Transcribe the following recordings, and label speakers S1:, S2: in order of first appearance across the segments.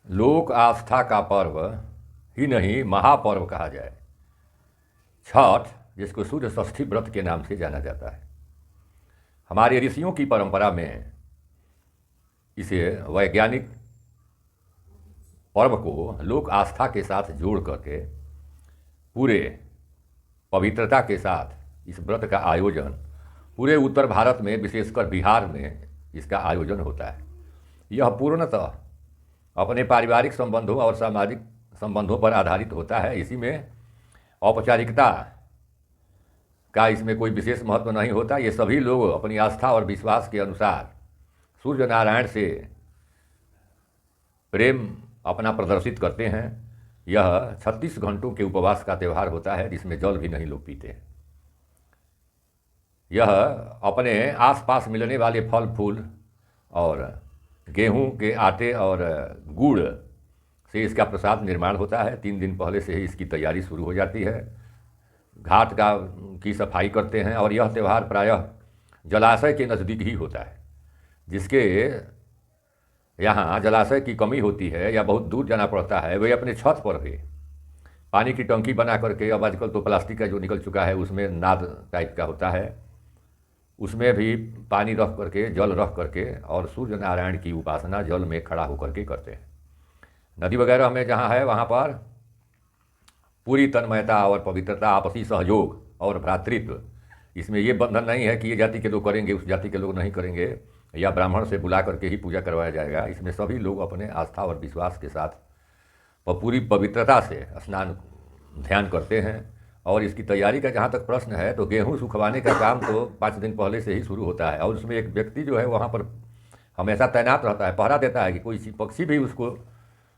S1: लोक आस्था का पर्व ही नहीं महापर्व कहा जाए। छठ, जिसको सूर्य षष्ठी व्रत के नाम से जाना जाता है, हमारे ऋषियों की परंपरा में इसे वैज्ञानिक पर्व को लोक आस्था के साथ जोड़ करके पूरे पवित्रता के साथ इस व्रत का आयोजन पूरे उत्तर भारत में, विशेषकर बिहार में इसका आयोजन होता है। यह पूर्णतः अपने पारिवारिक संबंधों और सामाजिक संबंधों पर आधारित होता है। इसी में औपचारिकता का इसमें कोई विशेष महत्व नहीं होता। ये सभी लोग अपनी आस्था और विश्वास के अनुसार सूर्य नारायण से प्रेम अपना प्रदर्शित करते हैं। यह 36 घंटों के उपवास का त्यौहार होता है, जिसमें जल भी नहीं लोग पीते हैं। यह अपने आसपास मिलने वाले फल फूल और गेहूं के आटे और गुड़ से इसका प्रसाद निर्माण होता है। 3 दिन पहले से ही इसकी तैयारी शुरू हो जाती है। घाट की सफाई करते हैं और यह त्यौहार प्रायः जलाशय के नज़दीक ही होता है। जिसके यहाँ जलाशय की कमी होती है या बहुत दूर जाना पड़ता है, वे अपने छत पर भी पानी की टंकी बना करके, अब आजकल तो प्लास्टिक का जो निकल चुका है उसमें नाद टाइप का होता है, उसमें भी पानी रख करके, जल रख करके और सूर्य नारायण की उपासना जल में खड़ा होकर के करते हैं। नदी वगैरह में जहाँ है वहाँ पर पूरी तन्मयता और पवित्रता, आपसी सहयोग और भ्रातृत्व। इसमें ये बंधन नहीं है कि ये जाति के लोग करेंगे, उस जाति के लोग नहीं करेंगे, या ब्राह्मण से बुला करके ही पूजा करवाया जाएगा। इसमें सभी लोग अपने आस्था और विश्वास के साथ पूरी पवित्रता से स्नान ध्यान करते हैं। और इसकी तैयारी का जहाँ तक प्रश्न है, तो गेहूँ सुखवाने का काम तो 5 दिन पहले से ही शुरू होता है। और उसमें एक व्यक्ति जो है वहाँ पर हमेशा तैनात रहता है, पहरा देता है कि कोई पक्षी भी उसको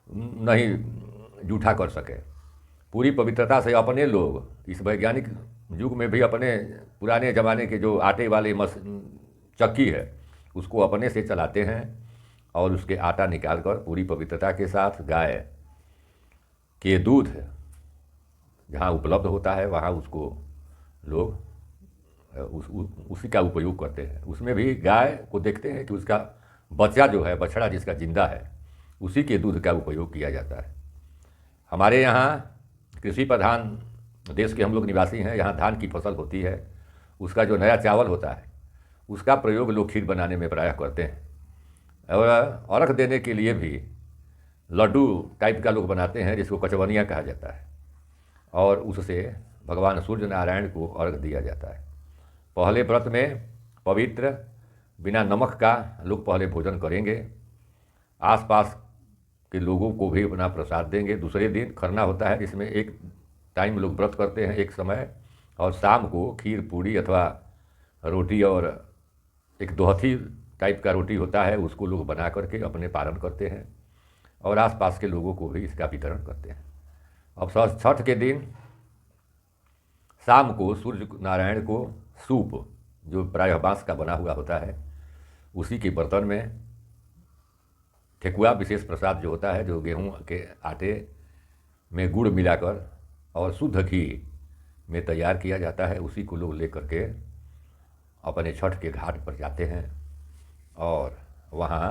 S1: नहीं जूठा कर सके। पूरी पवित्रता से अपने लोग इस वैज्ञानिक युग में भी अपने पुराने ज़माने के जो आटे वाले चक्की है उसको अपने से चलाते हैं और उसके आटा निकाल कर पूरी पवित्रता के साथ गाय के दूध जहाँ उपलब्ध होता है वहाँ उसको लोग उसी का उपयोग करते हैं। उसमें भी गाय को देखते हैं कि उसका बच्चा जो है, बछड़ा जिसका जिंदा है, उसी के दूध का उपयोग किया जाता है। हमारे यहाँ कृषि प्रधान देश के हम लोग निवासी हैं। यहाँ धान की फसल होती है, उसका जो नया चावल होता है उसका प्रयोग लोग खीर बनाने में प्रायः करते हैं। और अर्घ देने के लिए भी लड्डू टाइप का लोग बनाते हैं, जिसको कचवनिया कहा जाता है, और उससे भगवान सूर्य नारायण को अर्घ दिया जाता है। पहले व्रत में पवित्र बिना नमक का लोग पहले भोजन करेंगे, आसपास के लोगों को भी अपना प्रसाद देंगे। दूसरे दिन खरना होता है, जिसमें एक टाइम लोग व्रत करते हैं, एक समय, और शाम को खीर पूड़ी अथवा रोटी और एक दोहती टाइप का रोटी होता है, उसको लोग बना करके अपने पारण करते हैं और आसपास के लोगों को भी इसका वितरण करते हैं। अब छठ के दिन शाम को सूर्य नारायण को सूप, जो प्रायः बाँस का बना हुआ होता है, उसी के बर्तन में ठेकुआ विशेष प्रसाद जो होता है, जो गेहूं के आटे में गुड़ मिलाकर और शुद्ध घी में तैयार किया जाता है, उसी को लोग ले करके अपने छठ के घाट पर जाते हैं और वहाँ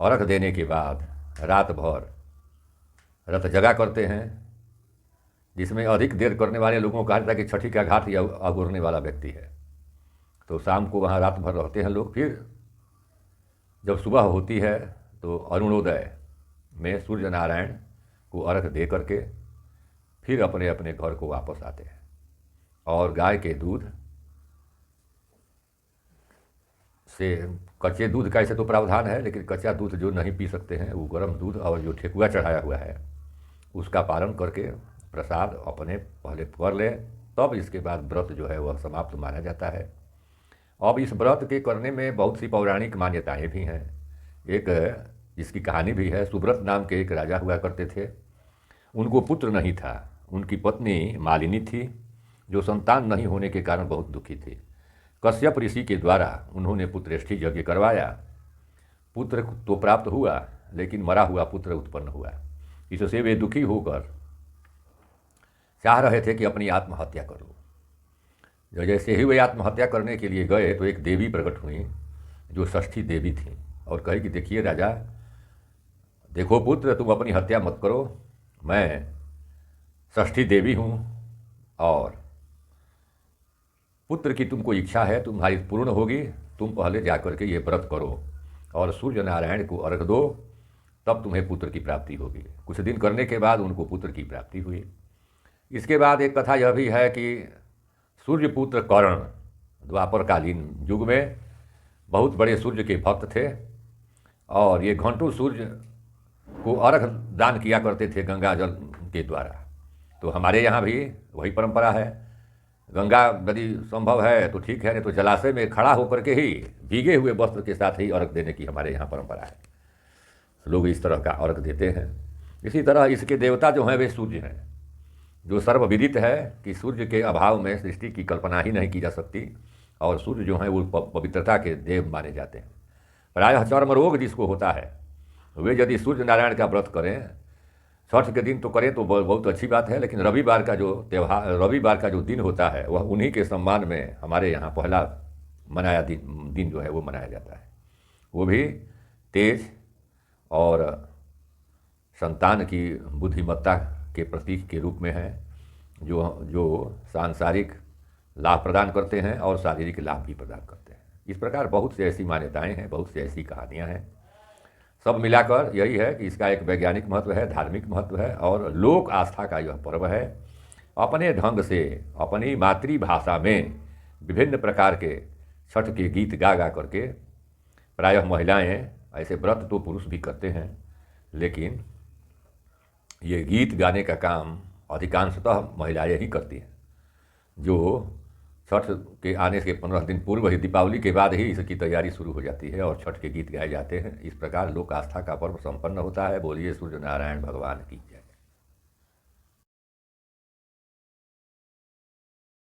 S1: अर्घ देने के बाद रात भर रत जगा करते हैं। जिसमें अधिक देर करने वाले लोगों का कहता है कि छठी का घाट या अगोरने वाला व्यक्ति है। तो शाम को वहाँ रात भर रहते हैं लोग। फिर जब सुबह होती है तो अरुणोदय में सूर्य नारायण को अर्घ दे करके फिर अपने अपने घर को वापस आते हैं। और गाय के दूध से, कच्चे दूध का ऐसे तो प्रावधान है, लेकिन कच्चा दूध जो नहीं पी सकते हैं वो गर्म दूध और जो ठेकुआ चढ़ाया हुआ है उसका पारण करके प्रसाद अपने पहले कर ले, तब इसके बाद व्रत जो है वह समाप्त माना जाता है। अब इस व्रत के करने में बहुत सी पौराणिक मान्यताएं भी हैं। एक इसकी कहानी भी है। सुब्रत नाम के एक राजा हुआ करते थे। उनको पुत्र नहीं था। उनकी पत्नी मालिनी थी, जो संतान नहीं होने के कारण बहुत दुखी थी। कश्यप ऋषि के द्वारा उन्होंने पुत्रेष्ठि यज्ञ करवाया। पुत्र तो प्राप्त हुआ, लेकिन मरा हुआ पुत्र उत्पन्न हुआ। इससे वे दुखी होकर चाह रहे थे कि अपनी आत्महत्या कर लो। जैसे ही वे आत्महत्या करने के लिए गए तो एक देवी प्रकट हुई, जो षष्ठी देवी थी, और कही कि देखिए राजा, देखो पुत्र, तुम अपनी हत्या मत करो, मैं षष्ठी देवी हूँ, और पुत्र की तुमको इच्छा है तुम्हारी पूर्ण होगी। तुम पहले जाकर के ये व्रत करो और सूर्य नारायण को अर्घ दो, तब तुम्हें पुत्र की प्राप्ति होगी। कुछ दिन करने के बाद उनको पुत्र की प्राप्ति हुई। इसके बाद एक कथा यह भी है कि सूर्यपुत्र कर्ण द्वापरकालीन युग में बहुत बड़े सूर्य के भक्त थे, और ये घंटों सूर्य को अर्घ दान किया करते थे गंगा जल के द्वारा। तो हमारे यहाँ भी वही परंपरा है। गंगा यदि संभव है तो ठीक है, नहीं तो जलाशय में खड़ा होकर के ही भीगे हुए वस्त्र के साथ ही अर्घ देने की हमारे यहाँ परंपरा है। लोग इस तरह का अर्घ देते हैं। इसी तरह इसके देवता जो हैं वे सूर्य हैं, जो सर्वविदित है कि सूर्य के अभाव में सृष्टि की कल्पना ही नहीं की जा सकती, और सूर्य जो हैं वो पवित्रता के देव माने जाते हैं। प्रायः चर्म रोग जिसको होता है वे यदि सूर्य नारायण का व्रत करें, छठ के दिन तो करें तो बहुत अच्छी बात है, लेकिन रविवार का जो त्यौहार, रविवार का जो दिन होता है वह उन्हीं के सम्मान में हमारे यहाँ पहला मनाया दिन जो है वो मनाया जाता है। वो भी तेज और संतान की बुद्धिमत्ता के प्रतीक के रूप में है, जो सांसारिक लाभ प्रदान करते हैं और शारीरिक लाभ भी प्रदान करते हैं। इस प्रकार बहुत सी ऐसी मान्यताएं हैं, बहुत सी ऐसी कहानियां हैं। सब मिलाकर यही है कि इसका एक वैज्ञानिक महत्व है, धार्मिक महत्व है, और लोक आस्था का यह पर्व है। अपने ढंग से अपनी मातृभाषा में विभिन्न प्रकार के छठ के गीत गा गा करके, प्रायः महिलाएं, ऐसे व्रत तो पुरुष भी करते हैं, लेकिन ये गीत गाने का काम अधिकांशतः महिलाएं ही करती हैं, जो छठ के आने के 15 दिन पूर्व ही, दीपावली के बाद ही इसकी तैयारी शुरू हो जाती है और छठ के गीत गाए जाते हैं। इस प्रकार लोक आस्था का पर्व संपन्न होता है। बोलिए सूर्य नारायण भगवान की जय।